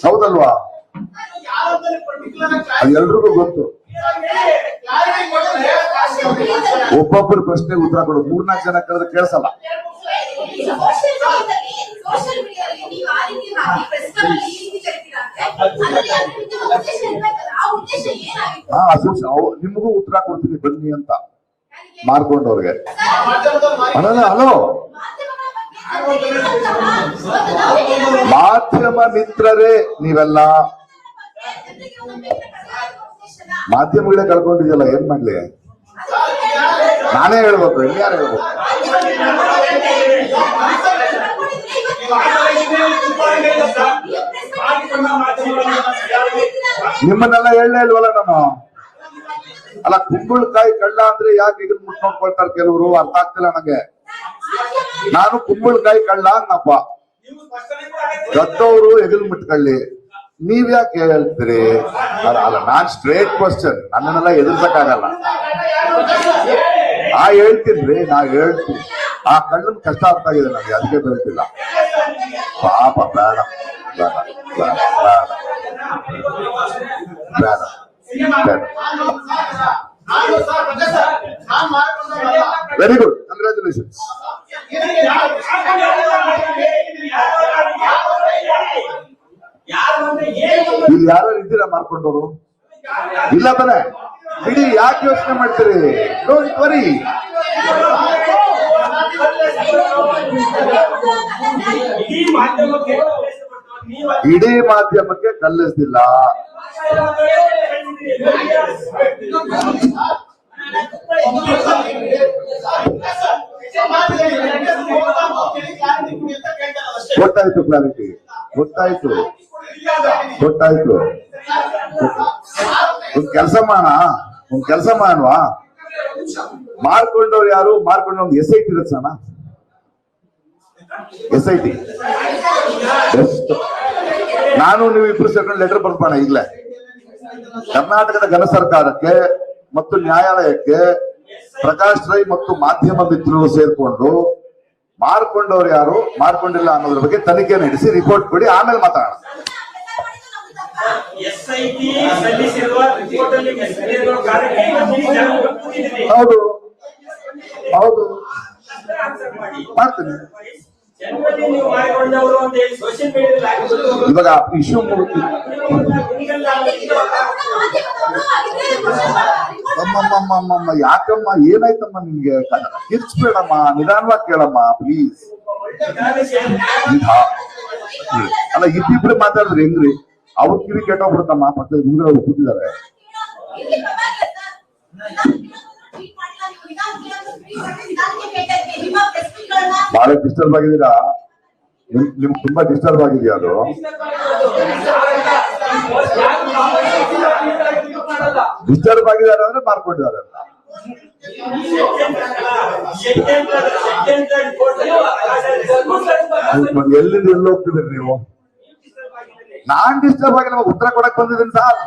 ಹೌದಲ್ವಾ? ಎಲ್ರಿಗೂ ಗೊತ್ತು. ಒಬ್ಬೊಬ್ಬರು ಪ್ರಶ್ನೆಗೆ ಉತ್ತರ ಕೊಡೋದು 3-4 ಜನ ಕೇಳಿದ್ರೆ ಕೇಳಿಸಲ್ಲ. ನಿಮಗೂ ಉತ್ತರ ಕೊಡ್ತೀನಿ ಬನ್ನಿ ಅಂತ ಮಾರ್ಕೊಂಡವ್ರಿಗೆ. ಹಲೋ, ಮಾಧ್ಯಮ ಮಿತ್ರರೇ ನೀವೆಲ್ಲ ಮಾಧ್ಯಮಗಳೇ ಕಳ್ಕೊಂಡಿದ್ಯಲ್ಲ, ಏನ್ ಮಾಡ್ಲಿ? ನಾನೇ ಹೇಳ್ಬೇಕು, ಇನ್ಯಾರು ಹೇಳ್ಬೇಕು? ನಿಮ್ಮನ್ನೆಲ್ಲ ಹೇಳಲೇ ಇಲ್ವಲ್ಲ ನಾನು. ಅಲ್ಲ, ಕುಂಬಳಕಾಯಿ ಕಳ್ಳ ಅಂದ್ರೆ ಯಾಕೆ ಇದನ್ನ ಮುಟ್ ನೋಡ್ಕೊಳ್ತಾರೆ ಕೆಲವರು, ಅರ್ಥ ಆಗ್ತಿಲ್ಲ ನನಗೆ. ನಾನು ಕುಂಬಳಕಾಯಿ ಕಳ್ಳ ಅನ್ನಪ್ಪ, ಗದ್ದವರು ಎಗಲ್ ಮುಟ್ಕೊಳ್ಳಿ, ನೀವ್ ಯಾಕೆ ಹೇಳ್ತೀರಿ? ಅಲ್ಲ, ನಾನ್ ಸ್ಟ್ರೇಟ್ ಕ್ವಶನ್, ನನ್ನನ್ನೆಲ್ಲ ಎದುರ್ಸಕ್ಕಾಗಲ್ಲ. ಹೇಳ್ತೀನಿ, ನಾ ಹೇಳ್ತೀನಿ. ಆ ಕಳ್ಳನ್ ಕಷ್ಟ ಅರ್ಥ ಆಗಿದೆ ನನಗೆ, ಅದಕ್ಕೆ ಹೇಳ್ತಿಲ್ಲ. ಪಾಪ, ಬೇಡ ಬೇಡ ಬೇಡ ಬೇಡ ಬೇಡ. Very good, congratulations. ಇಲ್ಲಿ ಯಾರು ಇದ್ದೀರಾ ಮಾರ್ಕೊಂಡವರು? ಇಲ್ಲ ತಾನೆ? ಬಿಡಿ, ಯಾಕೆ ಯೋಚನೆ ಮಾಡ್ತೀರಿ? Don't worry. ಇಡೀ ಮಾಧ್ಯಮಕ್ಕೆ ಕಲ್ಲಿಸ್ತಿಲ್ಲ. ಗೊತ್ತಾಯ್ತು, ಕ್ಲಾರಿಟಿ ಗೊತ್ತಾಯ್ತು. ಒಂದ್ ಕೆಲಸ ಮಾಡುವ, ಮಾರ್ಕೊಂಡವ್ರು ಯಾರು? ಮಾರ್ಕೊಂಡವ್ರು SIT ರಚನ, SIT. ನಾನು ನೀವು ಇಬ್ರು ಸೇರ್ಕೊಂಡು ಲೆಟರ್ ಬರ್ಬೋಣ ಈಗಲೇ ಕರ್ನಾಟಕದ ಘನ ಸರ್ಕಾರಕ್ಕೆ ಮತ್ತು ನ್ಯಾಯಾಲಯಕ್ಕೆ. ಪ್ರಕಾಶ್ ರೈ ಮತ್ತು ಮಾಧ್ಯಮ ಮಿತ್ರರು ಸೇರ್ಕೊಂಡು ಮಾರ್ಕೊಂಡವ್ರು ಯಾರು, ಮಾರ್ಕೊಂಡಿಲ್ಲ ಅನ್ನೋದ್ರ ಬಗ್ಗೆ ತನಿಖೆ ನಡೆಸಿ ರಿಪೋರ್ಟ್ ಕೊಡಿ, ಆಮೇಲೆ ಮಾತಾಡೋಣ. ಹೌದು ಹೌದು, ಮಾಡ್ತೀನಿ. ಇವಾಗ ಇಶ್ಯೂ ಮುಗಿತು. ಯಾಕಮ್ಮ, ಏನಾಯ್ತಮ್ಮ ನಿಮ್ಗೆ? ಕಿರ್ಚ್ಬೇಡಮ್ಮ, ನಿಧಾನವಾಗಿ ಕೇಳಮ್ಮ ಪ್ಲೀಸ್. ಅಲ್ಲ, ಇಬ್ಬಿಬ್ರು ಮಾತಾಡಿದ್ರಿ ಹೆಂಗ್ರಿ? ಅವ್ರ ಕಿವಿ ಕೆಟ್ಟೋಗ್ಬಿಡುತ್ತಮ್ಮ, ಪಕ್ಕದ ಮುಂದೆ ಕೂತಿದ್ದಾರೆ. ಬಹಳ ಡಿಸ್ಟರ್ಬ್ ಆಗಿದ್ದೀರಾ? ನಿಮ್ಗೆ ತುಂಬಾ ಡಿಸ್ಟರ್ಬ್ ಆಗಿದೆಯಾ? ಅದು ಡಿಸ್ಟರ್ಬ್ ಆಗಿದ್ದಾರೆ ಅಂದ್ರೆ ಮಾರ್ಕೊಂಡಿದ್ದಾರೆ ಅಂತ. ಎಲ್ಲಿಂದ ಎಲ್ಲಿ ಹೋಗ್ತಿದ್ದೀರಿ ನೀವು? ನಾನ್ ಡಿಸ್ಟರ್ಬ್ ಆಗಿ ನಮಗೆ ಉತ್ತರ ಕೊಡಕ್ ಬಂದಿದ್ದೀನಿ ಸರ್.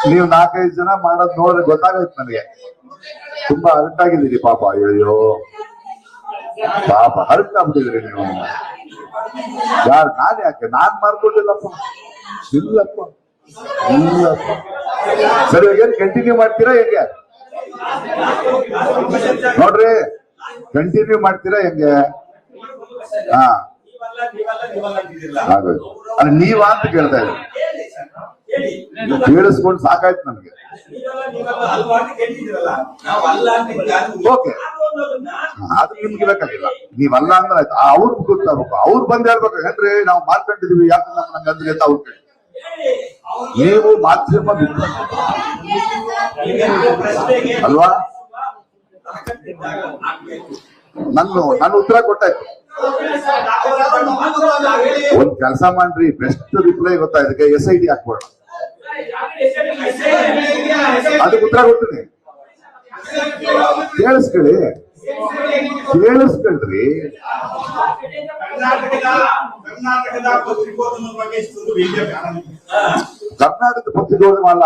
ನೀವು 4-5 ಜನ ಮಾಡೋದ್ ನೋಡ್ರೆ ಗೊತ್ತಾಗೈತೆ ನನಗೆ. ತುಂಬಾ ಹರ್ಟ್ ಆಗಿದ್ದೀರಿ ಪಾಪ. ಅಯ್ಯೋ ಪಾಪ, ಹರ್ಟ್ ಆಗ್ಬಿಟ್ಟಿದ್ರಿ ನೀವು. ಯಾರು? ನಾನ್ ಯಾಕೆ? ನಾನ್ ಮಾರ್ಕೊಂಡಿಲ್ಲಪ್ಪ. ಇಲ್ಲಪ್ಪ ಇಲ್ಲಪ್ಪ. ಸರಿ, ಏನ್ ಕಂಟಿನ್ಯೂ ಮಾಡ್ತೀರಾ ಹೆಂಗೆ? ನೋಡ್ರಿ, ಕಂಟಿನ್ಯೂ ಮಾಡ್ತೀರಾ ಹೆಂಗೆ? ಹಾ, ಆಗೋಯ್ತು. ಅಲ್ಲ, ನೀವ ಅಂತ ಕೇಳ್ತಾ ಇದ್ದೀನಿ. ಕೇಳಿಸ್ಕೊಂಡು ಸಾಕಾಯ್ತು ನನಗೆ. ಓಕೆ, ಅದು ನಿಮ್ಗೆ ಬೇಕಾಗಿಲ್ಲ. ನೀವಲ್ಲ ಅಂದ್ರೆ ಆಯ್ತು. ಅವ್ರಿಗೆ ಗೊತ್ತಾಗಬೇಕು, ಅವ್ರು ಬಂದ್ ಹೇಳ್ಬೇಕು. ಏನ್ರಿ ನಾವು ಮಾರ್ಕೊಂಡಿದೀವಿ, ಯಾಕೆ ನಂಗೆ ಅಂದ್ರೆ ಅಂತ ಅವ್ರು ಕೇಳಿ. ನೀವು ಮಾಧ್ಯಮ ಅಲ್ವಾ? ನನ್ನ ಉತ್ತರ ಕೊಟ್ಟಾಯ್ತು. ಒಂದ್ ಕೆಲಸ ಮಾಡ್ರಿ, ಬೆಸ್ಟ್ ರಿಪ್ಲೈ ಗೊತ್ತಾ ಇದಕ್ಕೆ? SIT ಹಾಕ್ಬೋಣ, ಅದಕ್ಕೆ ಉತ್ತರ ಕೊಡ್ತೀನಿ. ಕೇಳಿಸ್ಕೊಳ್ಳಿ. ಕೇಳಿಸ್ಕೊಳ್ರಿ. ಕರ್ನಾಟಕದ ಪತ್ರಿಕೋದ್ಯಮದ ಬಗ್ಗೆ ಕರ್ನಾಟಕದ ಪತ್ರಿಕೋದ್ಯಮ ಅಲ್ಲ,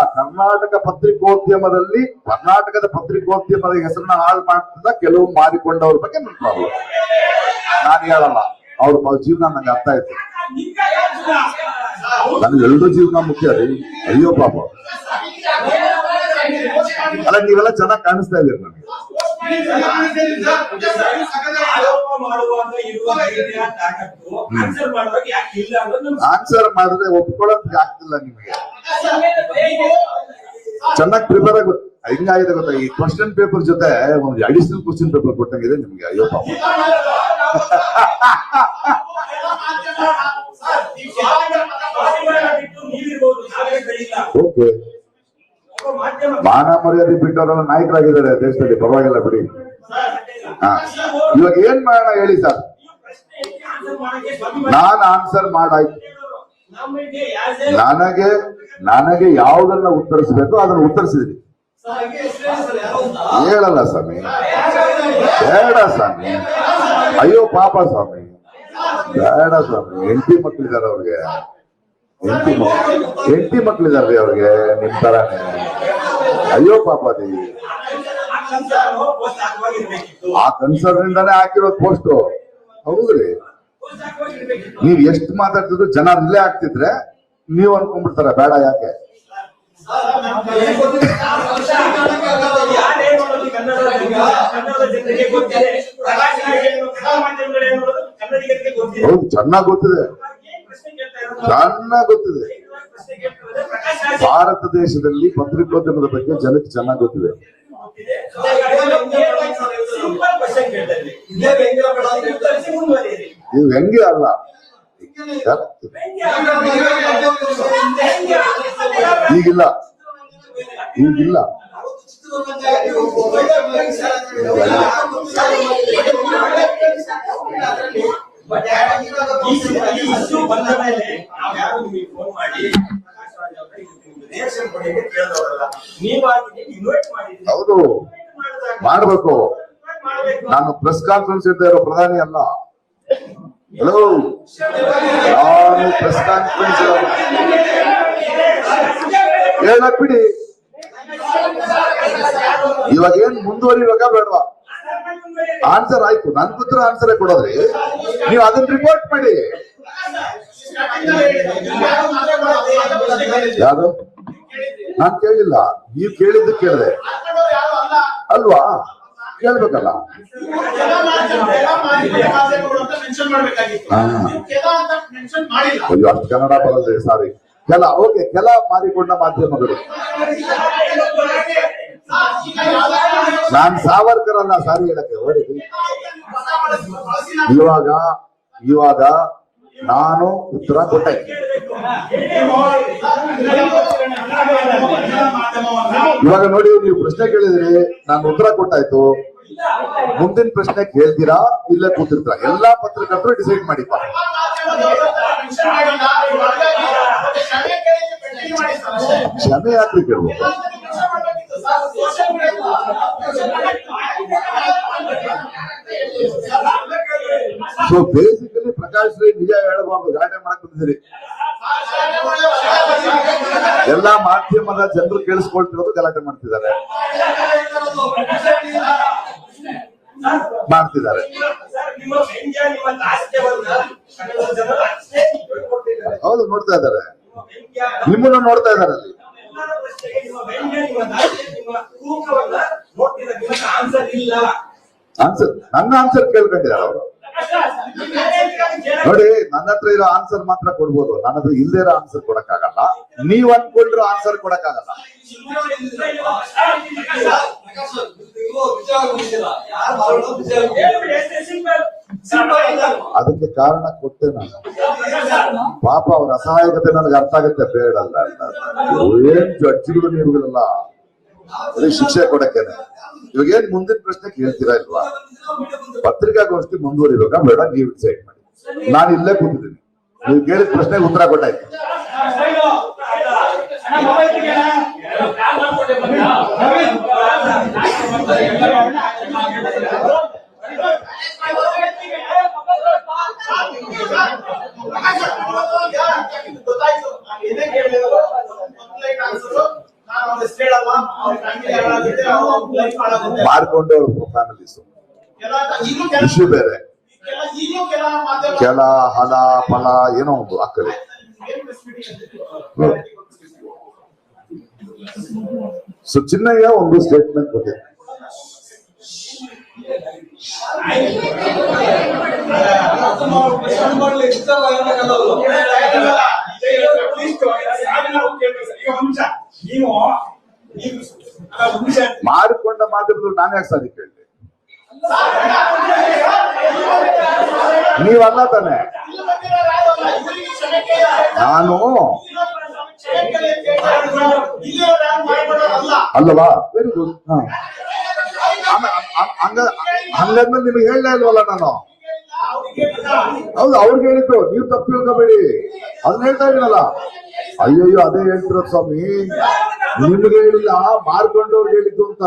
ಕರ್ನಾಟಕದ ಪತ್ರಿಕೋದ್ಯಮದ ಹೆಸರನ್ನ ಹಾಳು ಮಾಡ್ತಿದ್ದ ಕೆಲವು ಮಾರಿಕೊಂಡವ್ರ ಬಗ್ಗೆ ನನ್ನ ಪ್ರಾಬ್ಲಮ್. ನಾನು ಹೇಳಲ್ಲ, ಅವ್ರ ಜೀವನ ನಂಗೆ ಅರ್ಥ ಆಯ್ತು. ನನಗೆ ಎಲ್ರೂ ಜೀವನ ಮುಖ್ಯ ರೀ. ಅಯ್ಯೋ ಪಾಪ, ಅಲ್ಲ ನೀವೆಲ್ಲ ಚೆನ್ನಾಗಿ ಕಾಣಿಸ್ತಾ ಇದೀರಿ ನನಗೆ. ಆನ್ಸರ್ ಮಾಡಿದ್ರೆ ಒಪ್ಕೊಳ್ಳೋದಕ್ಕೆ ಆಗ್ತಿಲ್ಲ ನಿಮಗೆ. ಚೆನ್ನಾಗಿ ಪ್ರಿಪೇರ್ ಆಗ ಹಿಂಗಾಗಿದೆ ಗೊತ್ತಾ, ಈ ಕ್ವಶನ್ ಪೇಪರ್ ಜೊತೆ ಒಂದು ಅಡಿಷನಲ್ ಕ್ವಶನ್ ಪೇಪರ್ ಕೊಟ್ಟಂಗಿದೆ ನಿಮ್ಗೆ. ಅಯ್ಯೋ ಪಾಪ. ಓಕೆ, ಮಾನ ಮರ್ಯಾದೆ ಬಿಟ್ಟವರೆಲ್ಲ ನಾಯಕರಾಗಿದ್ದಾರೆ ದೇಶದಲ್ಲಿ, ಪರವಾಗಿಲ್ಲ ಬಿಡಿ. ಹಾ, ಇವಾಗ ಏನ್ ಮಾಡೋಣ ಹೇಳಿ ಸರ್? ನಾನು ಆನ್ಸರ್ ಮಾಡಾಯ್ತು. ನನಗೆ ಯಾವುದನ್ನ ಉತ್ತರಿಸಬೇಕು ಅದನ್ನ ಉತ್ತರಿಸಿದ್ರಿ. ಹೇಳಲ್ಲ ಸ್ವಾಮಿ, ಬೇಡ ಸ್ವಾಮಿ. ಅಯ್ಯೋ ಪಾಪ ಸ್ವಾಮಿ, ಬೇಡ ಸ್ವಾಮಿ. ಹೆಂಡತಿ ಮಕ್ಳಿದಾರೆ ಅವ್ರಿಗೆ, ಹೆಂಡತಿ ಮಕ್ಳಿದಾರ್ರಿ ಅವ್ರಿಗೆ ನಿಮ್ ತರಾನೇ. ಅಯ್ಯೋ ಪಾಪ ದೇವಿ, ಆ ಕನ್ಸರ್ನ್ ಇಂದಾನೆ ಹಾಕಿರೋದು ಪೋಸ್ಟ್. ಹೌದ್ರಿ, ನೀವ್ ಎಷ್ಟು ಮಾತಾಡ್ತಿದ್ರು ಜನ ಇಲ್ಲೇ ಆಗ್ತಿದ್ರೆ ನೀವ್ ಅನ್ಕೊಂಡ್ಬಿಡ್ತಾರ ಬೇಡ ಯಾಕೆ. ಹೌದು, ಚೆನ್ನಾಗ್ ಗೊತ್ತಿದೆ, ಚೆನ್ನಾಗ್ ಗೊತ್ತಿದೆ. ಭಾರತ ದೇಶದಲ್ಲಿ ಪತ್ರಿಕೋದ್ಯಮದ ಬಗ್ಗೆ ಜನಕ್ಕೆ ಚೆನ್ನಾಗ್ ಗೊತ್ತಿದೆ. ಇದು ವ್ಯಂಗ್ಯ ಅಲ್ಲ, ಈಗಿಲ್ಲ ಈಗಿಲ್ಲ. ಹೌದು, ಮಾಡ್ಬೇಕು. ನಾನು ಪ್ರೆಸ್ ಕಾನ್ಫರೆನ್ಸ್ ಇರ್ತಾ ಇರೋ ಪ್ರಧಾನಿ ಅಲ್ಲ. ಹಲೋ, ನಾನು ಪ್ರೆಸ್ ಕಾನ್ಫರೆನ್ಸ್ ಹೇಳಕ್ ಬಿಡಿ. ಇವಾಗ ಏನ್ ಮುಂದುವರಿವಾಗ ಬೇಡವಾ? ಆನ್ಸರ್ ಆಯ್ತು, ನನ್ ಪುತ್ರ ಆನ್ಸರ್ ಕೊಡೋದ್ರಿ, ನೀವು ಅದನ್ನ ರಿಪೋರ್ಟ್ ಮಾಡಿ. ಯಾರು? ನಾನ್ ಕೇಳಿಲ್ಲ, ನೀವು ಕೇಳಿದ್ದು ಕೇಳಿದೆ ಅಲ್ವಾ? ಕೇಳ್ಬೇಕಲ್ಲ. ಅಯ್ಯೋ, ಅಷ್ಟು ಕನ್ನಡ ಬರಲ್ರಿ, ಸಾರಿ. ಓಕೆ, ಕೆಲ ಮಾರಿಕೊಂಡ ಮಾಧ್ಯಮಗಳು. ನಾನ್ ಸಾವರ್ಕರ್ ಅಲ್ಲ, ಸಾರಿ ಹೇಳಕ್ಕೆ ಹೊರಡಿ. ಇವಾಗ ನಾನು ಉತ್ತರ ಕೊಟ್ಟೆ. ಇವಾಗ ನೋಡಿ, ನೀವು ಪ್ರಶ್ನೆ ಕೇಳಿದ್ರಿ, ನಾನು ಉತ್ತರ ಕೊಟ್ಟಾಯ್ತು. ಮುಂದಿನ ಪ್ರಶ್ನೆ ಕೇಳ್ತೀರಾ ಇಲ್ಲೇ ಕೂತಿರ್ತೀರಾ? ಎಲ್ಲಾ ಪತ್ರಕರ್ತರು ಡಿಸೈಡ್ ಮಾಡಿಪ್ಪ. ಕ್ಷಮೆ ಯಾಕ್ರಿ ಕೇಳ್ಬೇಕು? ಸೊ ಬೇಸಿಕಲಿ ಪ್ರಕಾಶ್ ರೈ ನಿಜ ಹೇಳಬಾರ್ದು, ಗಲಾಟೆ ಮಾಡಕ್ ಬಂದಿದ್ದೀರಿ. ಎಲ್ಲಾ ಮಾಧ್ಯಮದ ಜನರು ಕೇಳಿಸ್ಕೊಳ್ತಿರೋದು ಗಲಾಟೆ ಮಾಡ್ತಿದ್ದಾರೆ. ಹೌದು, ನೋಡ್ತಾ ಇದ್ದಾರೆ, ನಿಮ್ಮನ್ನ ನೋಡ್ತಾ ಇದ್ದಾರೆ ಅಲ್ಲಿ. ಆನ್ಸರ್, ನನ್ನ ಆನ್ಸರ್ ಕೇಳ್ಕೊಂಡಿದ್ದಾರೆ ಅವರು. ನೋಡಿ, ನನ್ನ ಹತ್ರ ಇರೋ ಆನ್ಸರ್ ಮಾತ್ರ ಕೊಡ್ಬೋದು, ನನ್ನ ಹತ್ರ ಇಲ್ಲದೆ ಇರೋ ಆನ್ಸರ್ ಕೊಡಕ್ಕಾಗಲ್ಲ. ನೀವ್ ಅನ್ಕೊಂಡ್ರು ಆನ್ಸರ್ ಕೊಡಕ್ಕಾಗಲ್ಲ. ಅದಕ್ಕೆ ಕಾರಣ ಕೊಟ್ಟೆ ನಾನು. ಪಾಪ ಅವ್ರ ಅಸಹಾಯಕತೆ ನನಗೆ ಅರ್ಥ ಆಗುತ್ತೆ. ಬೇಡಲ್ಲ, ಏನ್ ಜಡ್ಜಿಗಳು ನೀವುಗಳೆಲ್ಲ ಶಿಕ್ಷೆ ಕೊಡಕ್ಕೇನೆ. ಇವಾಗ ಏನ್ ಮುಂದಿನ ಪ್ರಶ್ನೆ ಕೇಳ್ತೀರಾ ಇಲ್ವಾ? ಪತ್ರಿಕಾಗೋಷ್ಠಿ ಮುಂದುವರಿಬೇಕಾ ಬೇಡ ನೀವು ಡಿಸೈಡ್ ಮಾಡಿ. ನಾನು ಇಲ್ಲೇ ಕೂತಿದ್ದೀನಿ, ನೀವು ಕೇಳಿದ ಪ್ರಶ್ನೆಗೆ ಉತ್ತರ ಕೊಟ್ಟಾಯ್ತು. ಲೈಫ್ ಹಾಳಾಗುತ್ತೆ. ಮಾರ್ಕೊಂಡು ಫ್ಯಾಮಿಲೀಸ್ ಈಗಲೂ ಇಶ್ಯೂ ಬೇರೆ, ಈಗಲೂ ಕೆಲ ಮಾಧ್ಯಮ ಕೆಲ ಹಲ ಫಲ ಏನೋ ಒಂದು ಅಕ್ಕರೆ. ಸೊ ಚಿನ್ನಯ್ಯ ಒಂದು ಸ್ಟೇಟ್ಮೆಂಟ್ ಬಗ್ಗೆ ಮಾರಿಕೊಂಡ ಮಾಧ್ಯಮದಲ್ಲಿ ನಾನು ಯಾಕೆ ಸಾರಿ ಕೇಳಿದೆ? ನೀವಲ್ಲ ತಾನೆ? ನಾನು ಅಲ್ಲವಾ? Very good. ಹಂಗಂದ್ರೆ ನಿಮಗೆ ಹೇಳಲೇ ಇಲ್ವಲ್ಲ ನಾನು? ಹೌದು, ಅವ್ರಿಗೆ ಹೇಳಿದ್ದು, ನೀವು ತಪ್ಪು ತಿಳ್ಕೊಬೇಡಿ. ಅದನ್ನ ಹೇಳ್ತಾ ಇದೀನಲ್ಲ. ಅಯ್ಯಯ್ಯೋ, ಅದೇ ಹೇಳ್ತಿರೋ ಸ್ವಾಮಿ, ನಿಮ್ಗೆ ಹೇಳಿಲ್ಲ, ಮಾರ್ಕೊಂಡವ್ರಿಗೆ ಹೇಳಿದ್ದು ಅಂತ.